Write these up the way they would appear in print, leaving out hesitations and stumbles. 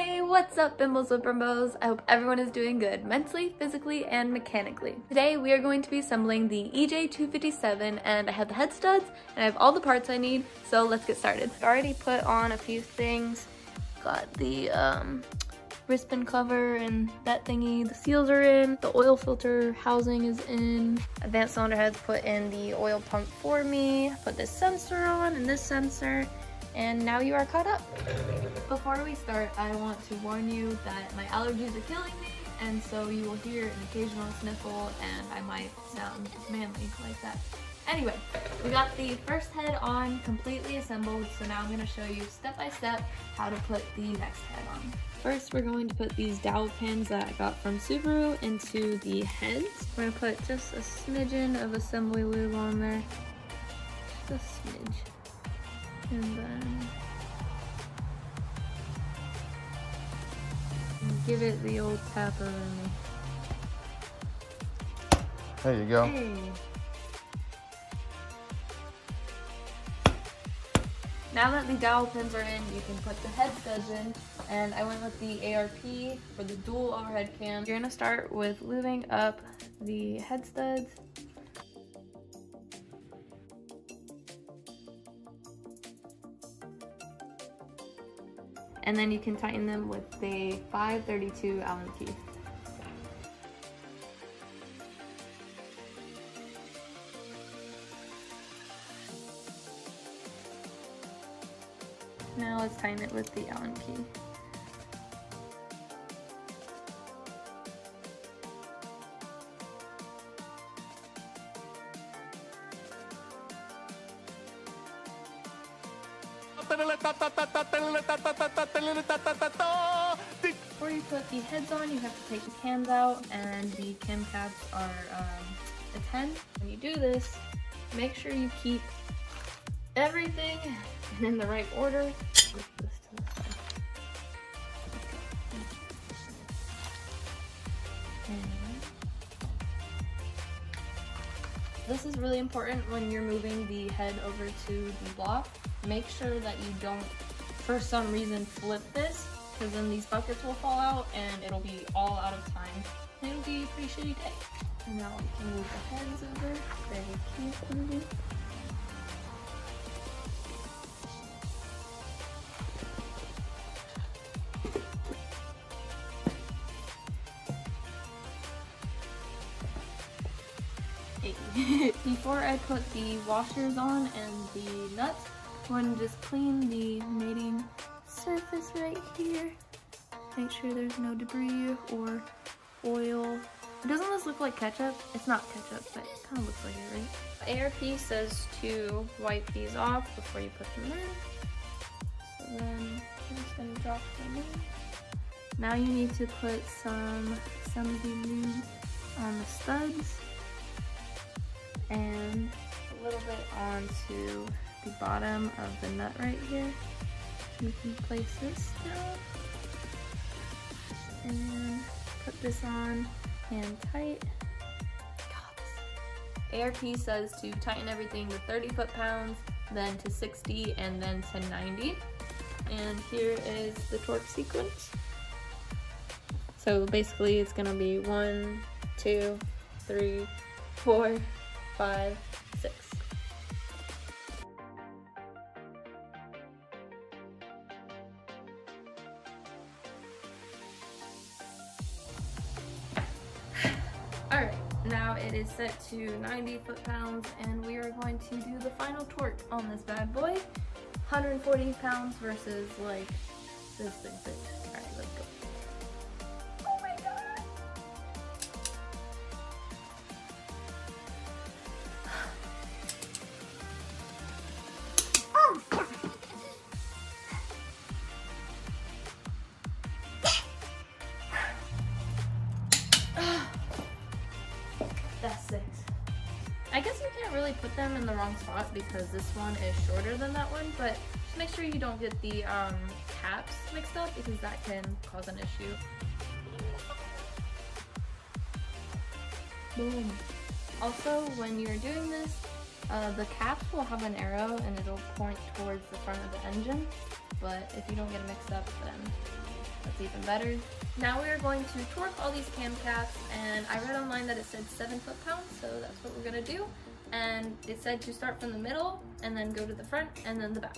Hey, what's up Bimbles with Brimbos? I hope everyone is doing good mentally, physically, and mechanically. Today we are going to be assembling the EJ257 and I have the head studs and I have all the parts I need, so let's get started. I already put on a few things. Got the wristband cover and that thingy. The seals are in. The oil filter housing is in. Advanced cylinder heads put in the oil pump for me. Put this sensor on and this sensor. And now you are caught up. Before we start, I want to warn you that my allergies are killing me, and so you will hear an occasional sniffle and I might sound manly like that. Anyway, we got the first head on completely assembled, so now I'm going to show you step by step how to put the next head on. First, we're going to put these dowel pins that I got from Subaru into the heads. We're going to put just a smidgen of assembly lube on there. Just a smidge. And then give it the old tap over me. There you go. Hey. Now that the dowel pins are in, you can put the head studs in, and I went with the ARP for the dual overhead cam. You're gonna start with lubing up the head studs. And then you can tighten them with a 532 Allen key. Now let's tighten it with the Allen key. Before you put the heads on, you have to take the cams out, and the Camshafts are a 10. When you do this, make sure you keep everything in the right order. This is really important when you're moving the head over to the block. Make sure that you don't, for some reason, flip this, because then these buckets will fall out and it'll be all out of time. And it'll be a pretty shitty day. And now we can move the heads over very carefully. Before I put the washers on and the nuts, I'm going to just clean the mating surface right here. Make sure there's no debris or oil. Doesn't this look like ketchup? It's not ketchup, but it kind of looks like it, right? ARP says to wipe these off before you put them in. So then I'm just going to drop them in. Now you need to put some assembly lube on the studs. And a little bit onto the bottom of the nut right here. You can place this down and put this on hand tight. ARP says to tighten everything to 30 foot-pounds, then to 60, and then to 90. And here is the torque sequence. So basically it's gonna be 1, 2, 3, 4, 5, 6. Alright, now it is set to 90 foot-pounds and we are going to do the final torque on this bad boy. 140 pounds versus like this big thing. Alright, let's go. Oh my god! That's 6. I guess you can't really put them in the wrong spot because this one is shorter than that one, but just make sure you don't get the caps mixed up because that can cause an issue. Boom. Also, when you're doing this, the caps will have an arrow and it'll point towards the front of the engine, but if you don't get it mixed up, then that's even better. Now we are going to torque all these camshafts, and I read online that it said 7 foot-pounds, so that's what we're gonna do. And it said to start from the middle, and then go to the front, and then the back.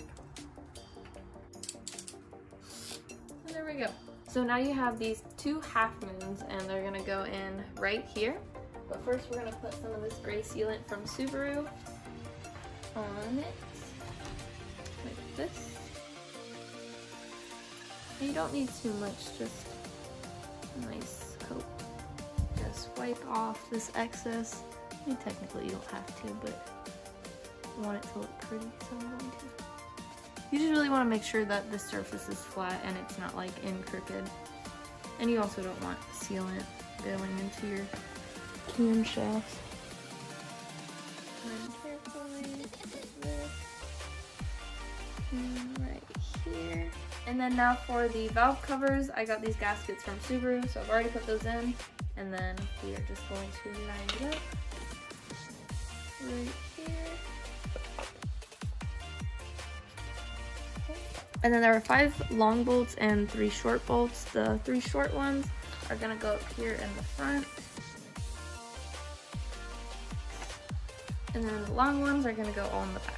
And there we go. So now you have these 2 half moons, and they're gonna go in right here. But first we're gonna put some of this gray sealant from Subaru on it, like this. And you don't need too much, just a nice coat. Just wipe off this excess. I mean, technically you don't have to, but I want it to look pretty, so I'm going to. You just really want to make sure that the surface is flat and it's not like in crooked. And you also don't want sealant going into your camshafts. And carefully put this right here. And then now for the valve covers, I got these gaskets from Subaru, so I've already put those in. And then we are just going to line it up right here. And then there are 5 long bolts and 3 short bolts. The 3 short ones are gonna go up here in the front. And then the long ones are gonna go all in the back.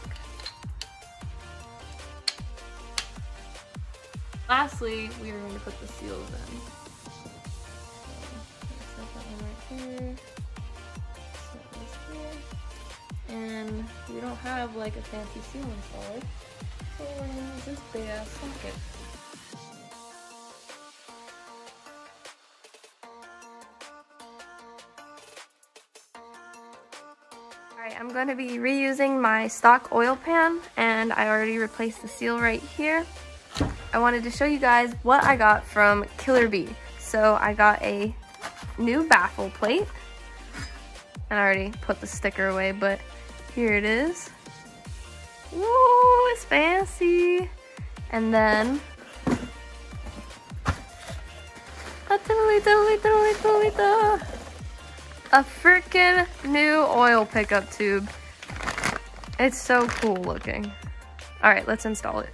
Lastly, we are going to put the seals in. So, set that one right here. Set this here. And we don't have like a fancy seal installer, so we're going to use this big ass socket. Alright, I'm going to be reusing my stock oil pan, and I already replaced the seal right here. I wanted to show you guys what I got from Killer Bee. So I got a new baffle plate, and I already put the sticker away, but here it is. Woo, it's fancy. And then a freaking new oil pickup tube. It's so cool looking. All right, let's install it.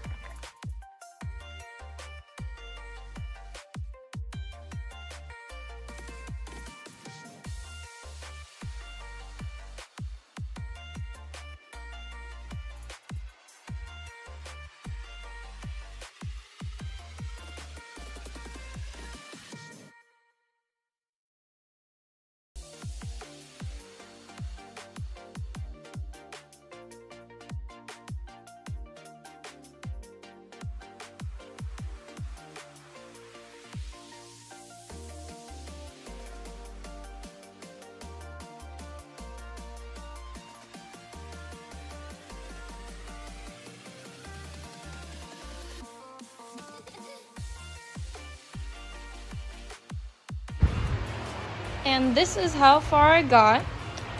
And this is how far I got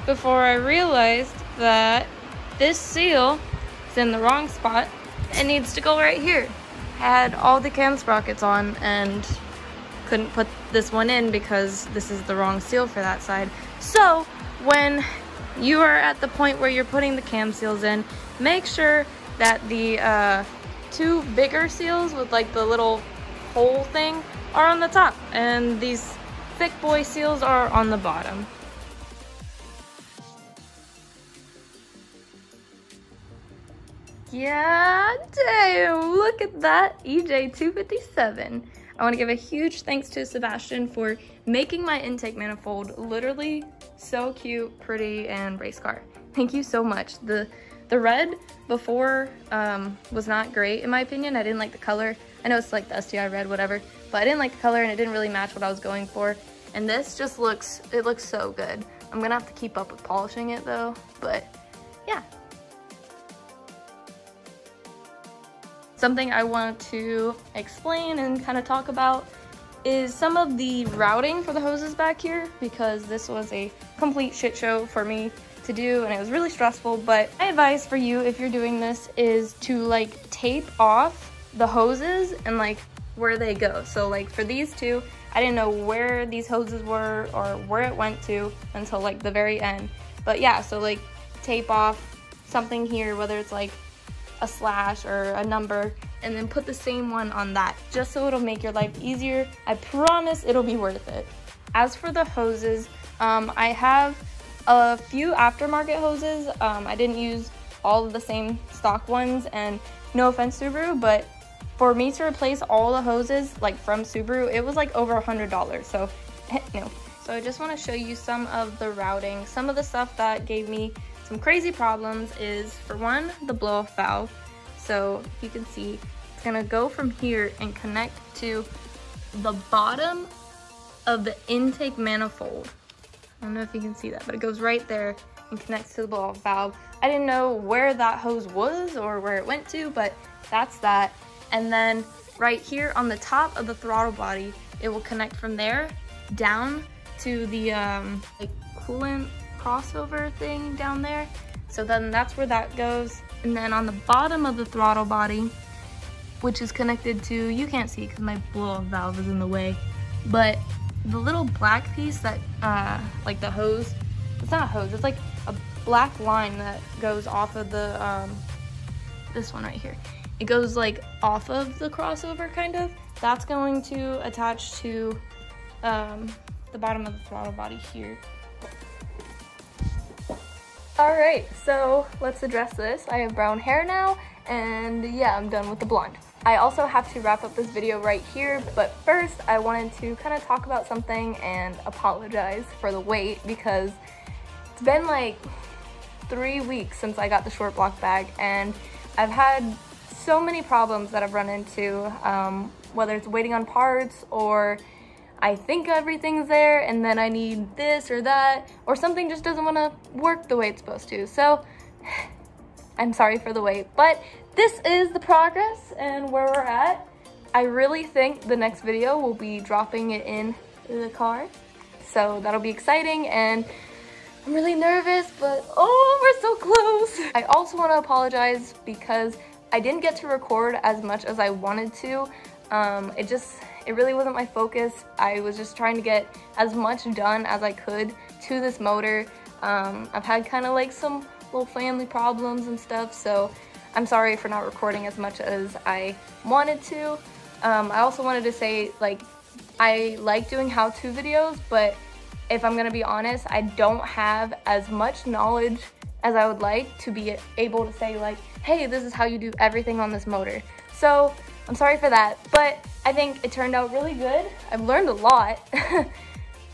before I realized that this seal is in the wrong spot and needs to go right here. I had all the cam sprockets on and couldn't put this one in because this is the wrong seal for that side. So when you are at the point where you're putting the cam seals in, make sure that the 2 bigger seals with like the little hole thing are on the top, and these thick boy seals are on the bottom. Yeah, damn, look at that EJ257. I want to give a huge thanks to Sebastian for making my intake manifold literally so cute, pretty, and race car. Thank you so much. The red before was not great in my opinion. I didn't like the color. I know it's like the STI red, whatever, but I didn't like the color and it didn't really match what I was going for. And this just looks so good. I'm gonna have to keep up with polishing it though, but yeah. Something I want to explain and kind of talk about is some of the routing for the hoses back here, because this was a complete shit show for me to do and it was really stressful. But my advice for you if you're doing this is to like tape off the hoses and like where they go. So like for these 2, I didn't know where these hoses were or where it went to until like the very end. But yeah, so like tape off something here, whether it's like a slash or a number, and then put the same one on that, just so it'll make your life easier. I promise it'll be worth it. As for the hoses, I have a few aftermarket hoses. I didn't use all of the same stock ones, and no offense Subaru, but for me to replace all the hoses like from Subaru, it was like over $100, so no. So I just want to show you some of the routing. Some of the stuff that gave me some crazy problems is, for one, the blow-off valve. So if you can see, it's gonna go from here and connect to the bottom of the intake manifold. I don't know if you can see that, but it goes right there and connects to the blow-off valve. I didn't know where that hose was or where it went to, but that's that. And then right here on the top of the throttle body, it will connect from there down to the like coolant crossover thing down there. So then that's where that goes. And then on the bottom of the throttle body, which is connected to, you can't see because my blow-off valve is in the way, but the little black piece that like the hose, it's not a hose, it's like a black line that goes off of the this one right here. It goes like off of the crossover kind of. That's going to attach to the bottom of the throttle body here. All right, so let's address this. I have brown hair now, and yeah, I'm done with the blonde. I also have to wrap up this video right here, but first I wanted to kind of talk about something and apologize for the wait, because it's been like 3 weeks since I got the short block bag, and I've had so many problems that I've run into, whether it's waiting on parts, or I think everything's there and then I need this or that, or something just doesn't want to work the way it's supposed to. So I'm sorry for the wait, but this is the progress and where we're at. I really think the next video will be dropping it in the car, so that'll be exciting, and I'm really nervous, but oh, we're so close. I also want to apologize because I didn't get to record as much as I wanted to. It really wasn't my focus. I was just trying to get as much done as I could to this motor. I've had kind of like some little family problems and stuff, so I'm sorry for not recording as much as I wanted to. I also wanted to say, like, I like doing how-to videos, but if I'm gonna be honest, I don't have as much knowledge as I would like to be able to say, like, hey, this is how you do everything on this motor. So I'm sorry for that, but I think it turned out really good. I've learned a lot.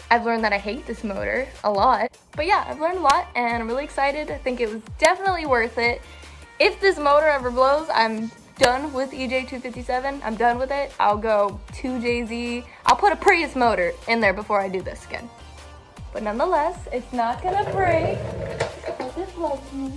I've learned that I hate this motor a lot. But yeah, I've learned a lot and I'm really excited. I think it was definitely worth it. If this motor ever blows, I'm done with EJ257. I'm done with it. I'll go 2JZ. I'll put a Prius motor in there before I do this again. But nonetheless, it's not gonna break because it loves me.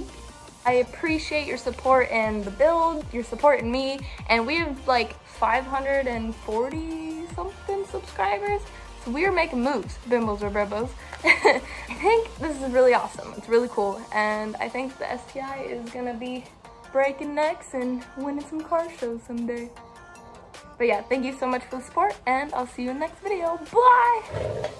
I appreciate your support in the build, your support in me, and we have like 540 something subscribers, so we are making moves, bimbos or bimbos. I think this is really awesome. It's really cool, and I think the STI is gonna be breaking necks and winning some car shows someday. But yeah, thank you so much for the support, and I'll see you in the next video. Bye!